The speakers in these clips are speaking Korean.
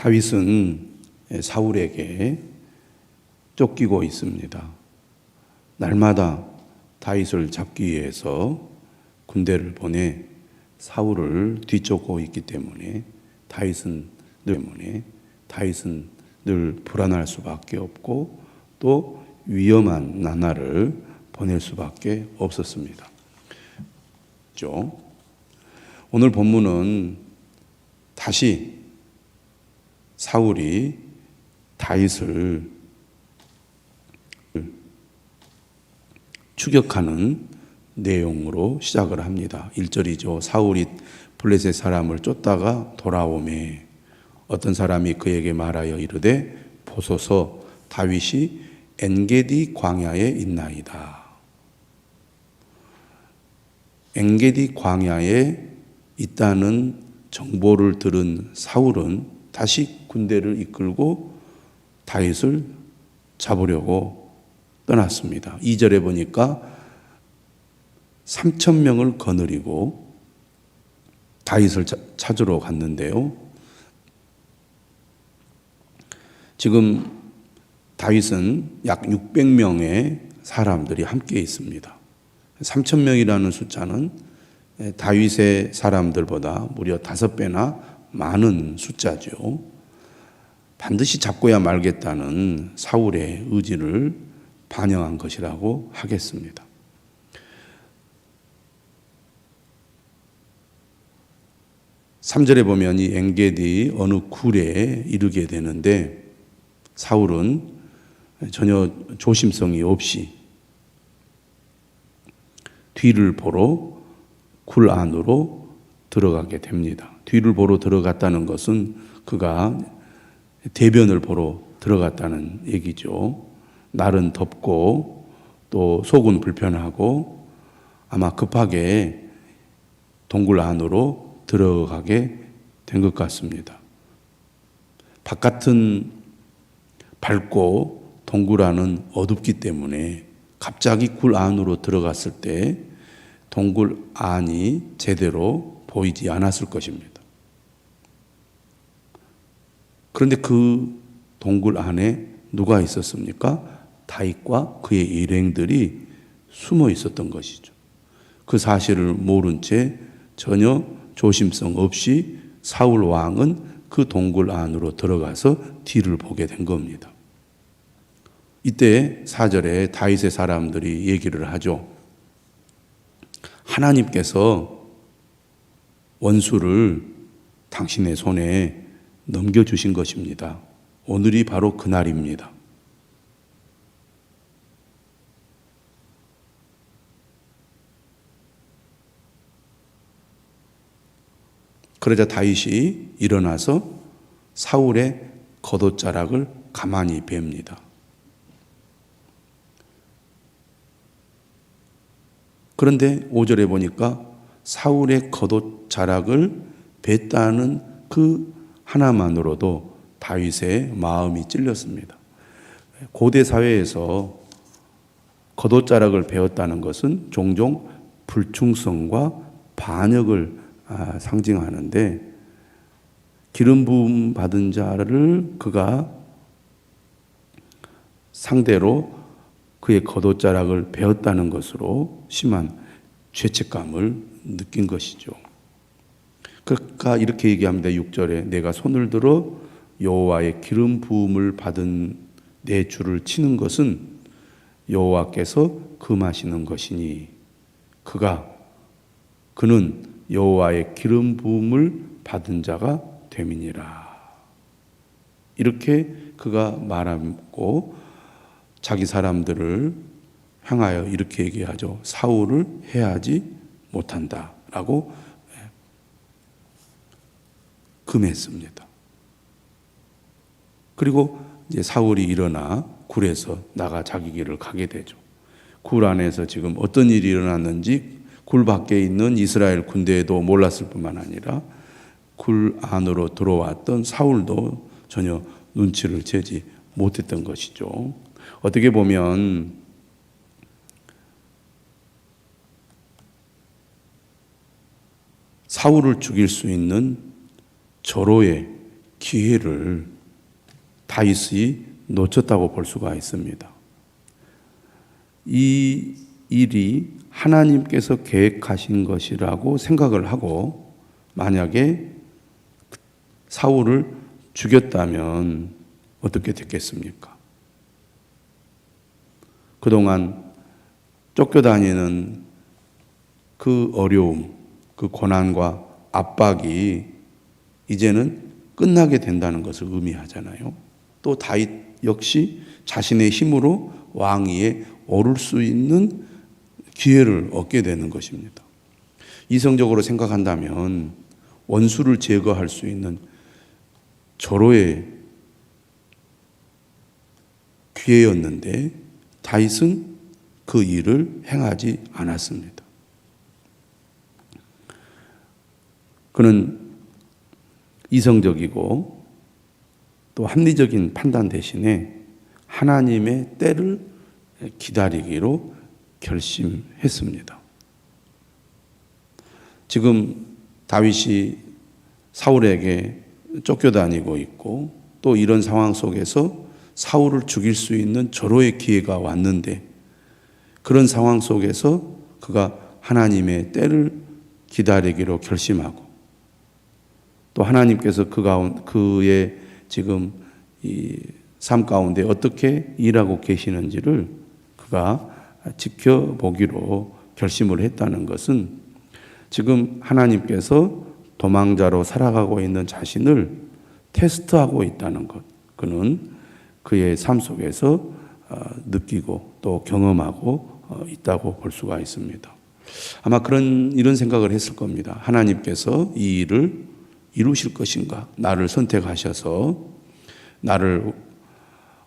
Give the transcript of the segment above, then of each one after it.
다윗은 사울에게 쫓기고 있습니다. 날마다 다윗을 잡기 위해서 군대를 보내 사울을 뒤쫓고 있기 때문에 다윗은 늘 불안할 수밖에 없고 또 위험한 나날을 보낼 수밖에 없었습니다. 오늘 본문은 다시 사울이 다윗을 추격하는 내용으로 시작을 합니다. 1절이죠. 사울이 블레셋 사람을 쫓다가 돌아오매 어떤 사람이 그에게 말하여 이르되 보소서 다윗이 엔게디 광야에 있나이다. 엔게디 광야에 있다는 정보를 들은 사울은 다시 군대를 이끌고 다윗을 잡으려고 떠났습니다. 2절에 보니까 3,000명을 거느리고 다윗을 찾으러 갔는데요. 지금 다윗은 약 600명의 사람들이 함께 있습니다. 3,000명이라는 숫자는 다윗의 사람들보다 무려 5배나 많은 숫자죠. 반드시 잡고야 말겠다는 사울의 의지를 반영한 것이라고 하겠습니다. (3절에) 보면 이 엔게디 어느 굴에 이르게 되는데 사울은 전혀 조심성이 없이 뒤를 보러 굴 안으로 들어가게 됩니다. 뒤를 보러 들어갔다는 것은 그가 대변을 보러 들어갔다는 얘기죠. 날은 덥고 또 속은 불편하고 아마 급하게 동굴 안으로 들어가게 된 것 같습니다. 바깥은 밝고 동굴 안은 어둡기 때문에 갑자기 굴 안으로 들어갔을 때 동굴 안이 제대로 보이지 않았을 것입니다. 그런데 그 동굴 안에 누가 있었습니까? 다윗과 그의 일행들이 숨어 있었던 것이죠. 그 사실을 모른 채 전혀 조심성 없이 사울 왕은 그 동굴 안으로 들어가서 뒤를 보게 된 겁니다. 이때 4절에 다윗의 사람들이 얘기를 하죠. 하나님께서 원수를 당신의 손에 넘겨주신 것입니다. 오늘이 바로 그날입니다. 그러자 다윗이 일어나서 사울의 겉옷자락을 가만히 뵙니다. 그런데 5절에 보니까 사울의 겉옷자락을 뱉다는 그 하나만으로도 다윗의 마음이 찔렸습니다. 고대 사회에서 겉옷자락을 베었다는 것은 종종 불충성과 반역을 상징하는데 기름 부음 받은 자를 그가 상대로 그의 겉옷자락을 베었다는 것으로 심한 죄책감을 느낀 것이죠. 그러니까 이렇게 얘기합니다. 6절에 내가 손을 들어 여호와의 기름 부음을 받은 내 주를 치는 것은 여호와께서 금하시는 것이니 그는 여호와의 기름 부음을 받은 자가 됨이니라. 이렇게 그가 말하고 자기 사람들을 향하여 이렇게 얘기하죠. 사울을 해하지 못한다라고 금했습니다. 그리고 이제 사울이 일어나 굴에서 나가 자기 길을 가게 되죠. 굴 안에서 지금 어떤 일이 일어났는지 굴 밖에 있는 이스라엘 군대에도 몰랐을 뿐만 아니라 굴 안으로 들어왔던 사울도 전혀 눈치를 채지 못했던 것이죠. 어떻게 보면 사울을 죽일 수 있는 절호의 기회를 다윗이 놓쳤다고 볼 수가 있습니다. 이 일이 하나님께서 계획하신 것이라고 생각을 하고 만약에 사울을 죽였다면 어떻게 됐겠습니까? 그동안 쫓겨다니는 그 어려움, 그 고난과 압박이 이제는 끝나게 된다는 것을 의미하잖아요. 또 다윗 역시 자신의 힘으로 왕위에 오를 수 있는 기회를 얻게 되는 것입니다. 이성적으로 생각한다면 원수를 제거할 수 있는 절호의 기회였는데 다윗은 그 일을 행하지 않았습니다. 그는 이성적이고 또 합리적인 판단 대신에 하나님의 때를 기다리기로 결심했습니다. 지금 다윗이 사울에게 쫓겨다니고 있고 또 이런 상황 속에서 사울을 죽일 수 있는 절호의 기회가 왔는데 그런 상황 속에서 그가 하나님의 때를 기다리기로 결심하고 또 하나님께서 그의 지금 이 삶 가운데 어떻게 일하고 계시는지를 그가 지켜보기로 결심을 했다는 것은 지금 하나님께서 도망자로 살아가고 있는 자신을 테스트하고 있다는 것. 그는 그의 삶 속에서 느끼고 또 경험하고 있다고 볼 수가 있습니다. 아마 이런 생각을 했을 겁니다. 하나님께서 이 일을 이루실 것인가? 나를 선택하셔서 나를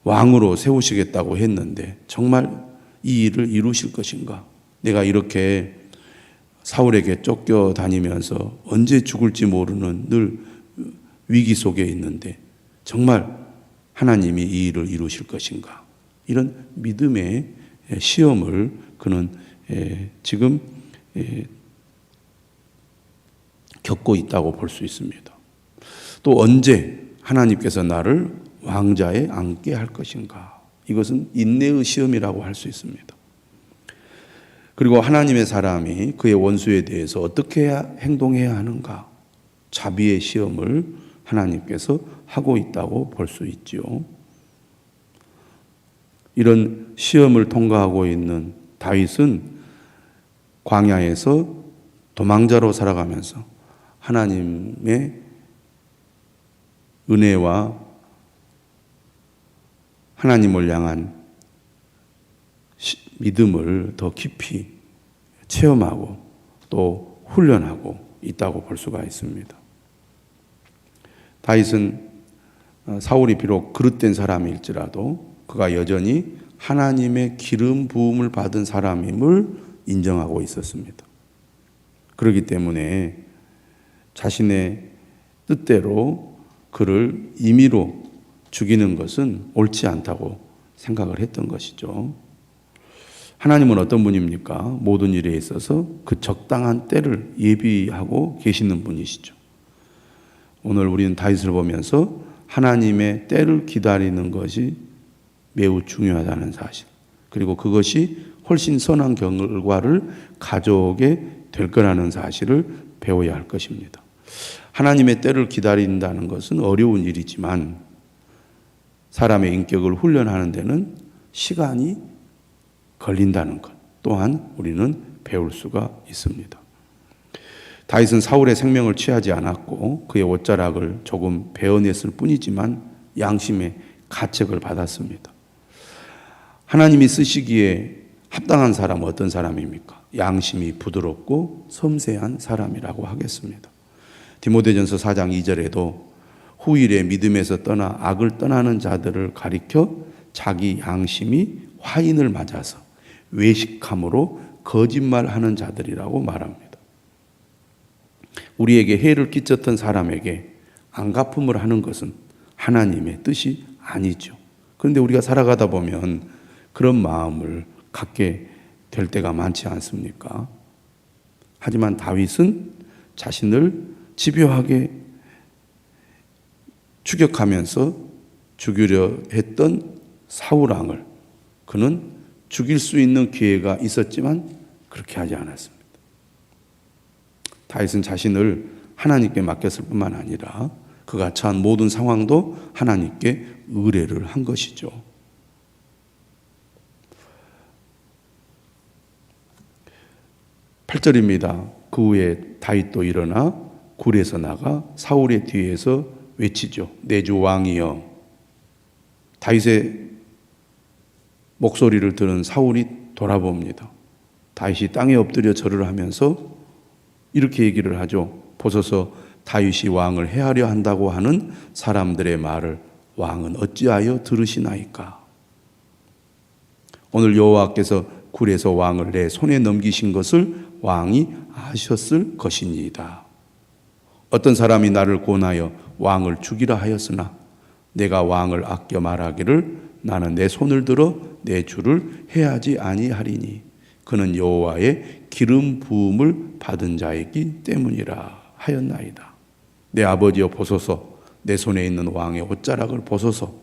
왕으로 세우시겠다고 했는데 정말 이 일을 이루실 것인가? 내가 이렇게 사울에게 쫓겨다니면서 언제 죽을지 모르는 늘 위기 속에 있는데 정말 하나님이 이 일을 이루실 것인가? 이런 믿음의 시험을 그는 지금 겪고 있다고 볼 수 있습니다. 또 언제 하나님께서 나를 왕자에 앉게 할 것인가? 이것은 인내의 시험이라고 할 수 있습니다. 그리고 하나님의 사람이 그의 원수에 대해서 어떻게 행동해야 하는가? 자비의 시험을 하나님께서 하고 있다고 볼 수 있지요. 이런 시험을 통과하고 있는 다윗은 광야에서 도망자로 살아가면서 하나님의 은혜와 하나님을 향한 믿음을 더 깊이 체험하고 또 훈련하고 있다고 볼 수가 있습니다. 다윗은 사울이 비록 그릇된 사람일지라도 그가 여전히 하나님의 기름 부음을 받은 사람임을 인정하고 있었습니다. 그렇기 때문에 자신의 뜻대로 그를 임의로 죽이는 것은 옳지 않다고 생각을 했던 것이죠. 하나님은 어떤 분입니까? 모든 일에 있어서 그 적당한 때를 예비하고 계시는 분이시죠. 오늘 우리는 다윗을 보면서 하나님의 때를 기다리는 것이 매우 중요하다는 사실, 그리고 그것이 훨씬 선한 결과를 가져오게 될 거라는 사실을 배워야 할 것입니다. 하나님의 때를 기다린다는 것은 어려운 일이지만 사람의 인격을 훈련하는 데는 시간이 걸린다는 것 또한 우리는 배울 수가 있습니다. 다윗은 사울의 생명을 취하지 않았고 그의 옷자락을 조금 베어냈을 뿐이지만 양심의 가책을 받았습니다. 하나님이 쓰시기에 합당한 사람은 어떤 사람입니까? 양심이 부드럽고 섬세한 사람이라고 하겠습니다. 디모데전서 4장 2절에도 후일에 믿음에서 떠나 악을 떠나는 자들을 가리켜 자기 양심이 화인을 맞아서 외식함으로 거짓말하는 자들이라고 말합니다. 우리에게 해를 끼쳤던 사람에게 안갚음을 하는 것은 하나님의 뜻이 아니죠. 그런데 우리가 살아가다 보면 그런 마음을 갖게 될 때가 많지 않습니까? 하지만 다윗은 자신을 집요하게 추격하면서 죽이려 했던 사울 왕을 그는 죽일 수 있는 기회가 있었지만 그렇게 하지 않았습니다. 다윗은 자신을 하나님께 맡겼을 뿐만 아니라 그가 처한 모든 상황도 하나님께 의뢰를 한 것이죠. 8절입니다. 그 후에 다윗도 일어나 굴에서 나가 사울의 뒤에서 외치죠. 내 주 왕이여. 다윗의 목소리를 들은 사울이 돌아봅니다. 다윗이 땅에 엎드려 절을 하면서 이렇게 얘기를 하죠. 보소서 다윗이 왕을 해하려 한다고 하는 사람들의 말을 왕은 어찌하여 들으시나이까. 오늘 여호와께서 굴에서 왕을 내 손에 넘기신 것을 왕이 아셨을 것이니이다. 어떤 사람이 나를 권하여 왕을 죽이라 하였으나 내가 왕을 아껴 말하기를 나는 내 손을 들어 내 주를 해하지 아니하리니 그는 여호와의 기름 부음을 받은 자이기 때문이라 하였나이다. 내 아버지여 보소서 내 손에 있는 왕의 옷자락을 보소서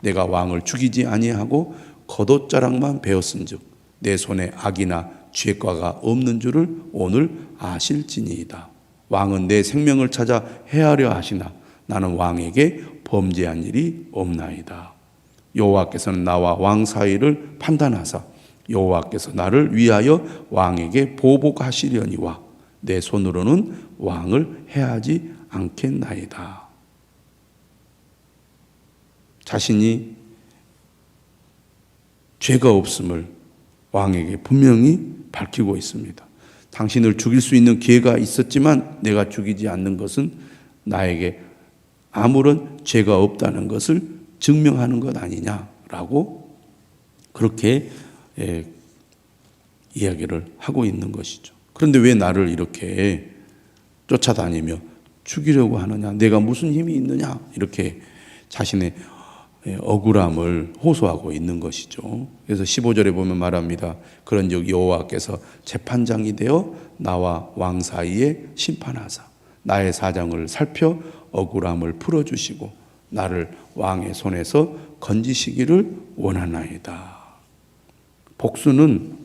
내가 왕을 죽이지 아니하고 겉옷자락만 베었은즉 내 손에 악이나 죄과가 없는 줄을 오늘 아실지니이다. 왕은 내 생명을 찾아 해하려 하시나 나는 왕에게 범죄한 일이 없나이다. 여호와께서는 나와 왕 사이를 판단하사 여호와께서 나를 위하여 왕에게 보복하시려니와 내 손으로는 왕을 해하지 않겠나이다. 자신이 죄가 없음을 왕에게 분명히 밝히고 있습니다. 당신을 죽일 수 있는 기회가 있었지만 내가 죽이지 않는 것은 나에게 아무런 죄가 없다는 것을 증명하는 것 아니냐라고 그렇게 이야기를 하고 있는 것이죠. 그런데 왜 나를 이렇게 쫓아다니며 죽이려고 하느냐? 내가 무슨 힘이 있느냐? 이렇게 자신의 억울함을 호소하고 있는 것이죠. 그래서 15절에 보면 말합니다. 그런즉 여호와께서 재판장이 되어 나와 왕 사이에 심판하사 나의 사정을 살펴 억울함을 풀어주시고 나를 왕의 손에서 건지시기를 원하나이다. 복수는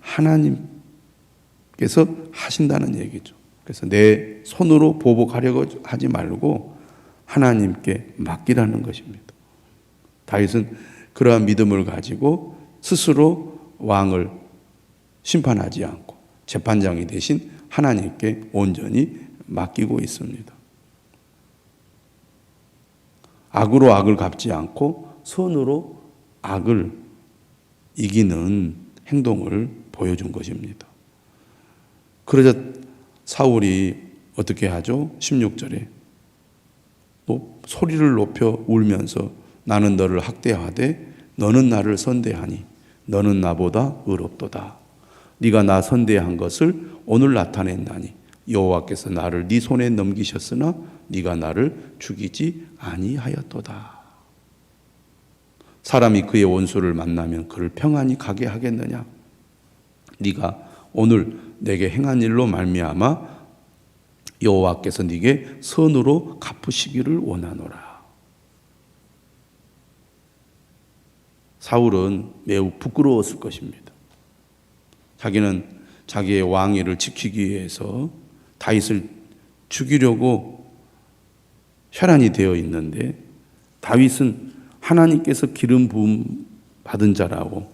하나님께서 하신다는 얘기죠. 그래서 내 손으로 보복하려고 하지 말고 하나님께 맡기라는 것입니다. 다윗은 그러한 믿음을 가지고 스스로 왕을 심판하지 않고 재판장이 대신 하나님께 온전히 맡기고 있습니다. 악으로 악을 갚지 않고 선으로 악을 이기는 행동을 보여준 것입니다. 그러자 사울이 어떻게 하죠? 16절에 소리를 높여 울면서 나는 너를 학대하되 너는 나를 선대하니 너는 나보다 의롭도다. 네가 나 선대한 것을 오늘 나타냈나니 여호와께서 나를 네 손에 넘기셨으나 네가 나를 죽이지 아니하였도다. 사람이 그의 원수를 만나면 그를 평안히 가게 하겠느냐? 네가 오늘 내게 행한 일로 말미암아 여호와께서 네게 선으로 갚으시기를 원하노라. 사울은 매우 부끄러웠을 것입니다. 자기는 자기의 왕위를 지키기 위해서 다윗을 죽이려고 혈안이 되어 있는데 다윗은 하나님께서 기름 부음 받은 자라고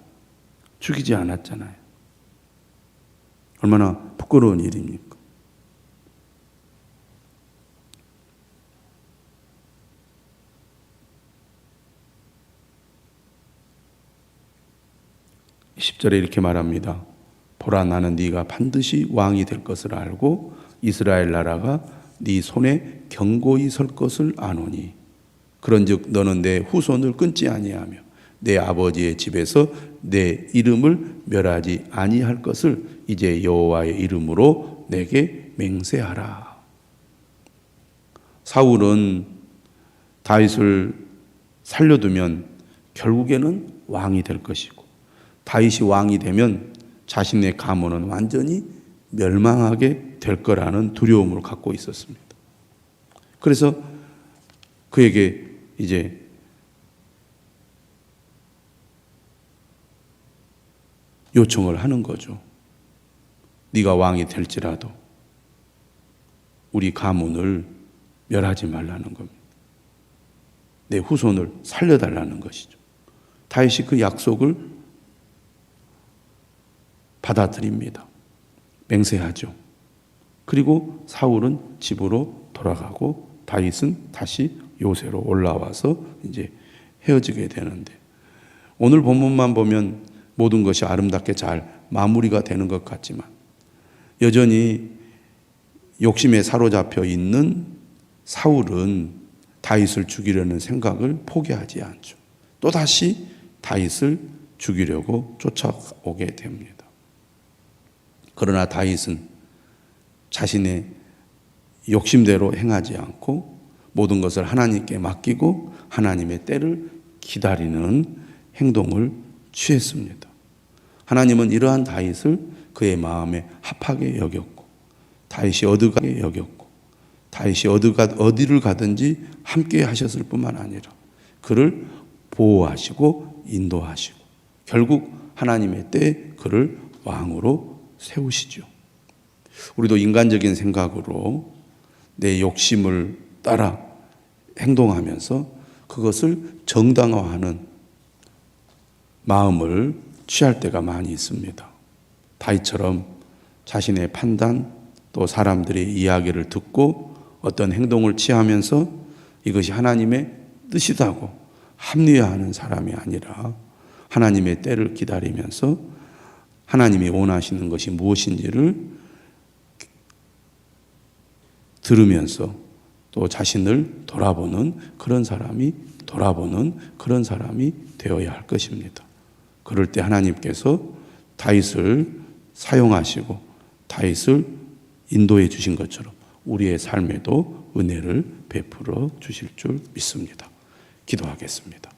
죽이지 않았잖아요. 얼마나 부끄러운 일입니까? 이 10절에 이렇게 말합니다. 보라 나는 네가 반드시 왕이 될 것을 알고 이스라엘 나라가 네 손에 견고히 설 것을 아노니 그런즉 너는 내 후손을 끊지 아니하며 내 아버지의 집에서 내 이름을 멸하지 아니할 것을 이제 여호와의 이름으로 내게 맹세하라. 사울은 다윗을 살려두면 결국에는 왕이 될 것이고 다윗이 왕이 되면 자신의 가문은 완전히 멸망하게 될 거라는 두려움을 갖고 있었습니다. 그래서 그에게 이제 요청을 하는 거죠. 네가 왕이 될지라도 우리 가문을 멸하지 말라는 겁니다. 내 후손을 살려달라는 것이죠. 다윗이 그 약속을 받아들입니다. 맹세하죠. 그리고 사울은 집으로 돌아가고 다윗은 다시 요새로 올라와서 이제 헤어지게 되는데, 오늘 본문만 보면 모든 것이 아름답게 잘 마무리가 되는 것 같지만 여전히 욕심에 사로잡혀 있는 사울은 다윗을 죽이려는 생각을 포기하지 않죠. 또다시 다윗을 죽이려고 쫓아오게 됩니다. 그러나 다윗은 자신의 욕심대로 행하지 않고 모든 것을 하나님께 맡기고 하나님의 때를 기다리는 행동을 취했습니다. 하나님은 이러한 다윗을 그의 마음에 합하게 여겼고, 다윗이 어디가게 여겼고, 다윗이 어디를 가든지 함께 하셨을 뿐만 아니라 그를 보호하시고 인도하시고 결국 하나님의 때에 그를 왕으로 세우시죠. 우리도 인간적인 생각으로 내 욕심을 따라 행동하면서 그것을 정당화하는 마음을 취할 때가 많이 있습니다. 다윗처럼 자신의 판단 또 사람들의 이야기를 듣고 어떤 행동을 취하면서 이것이 하나님의 뜻이라고 합리화하는 사람이 아니라 하나님의 때를 기다리면서 하나님이 원하시는 것이 무엇인지를 들으면서 또 자신을 돌아보는 그런 사람이 되어야 할 것입니다. 그럴 때 하나님께서 다윗을 사용하시고 다윗을 인도해 주신 것처럼 우리의 삶에도 은혜를 베풀어 주실 줄 믿습니다. 기도하겠습니다.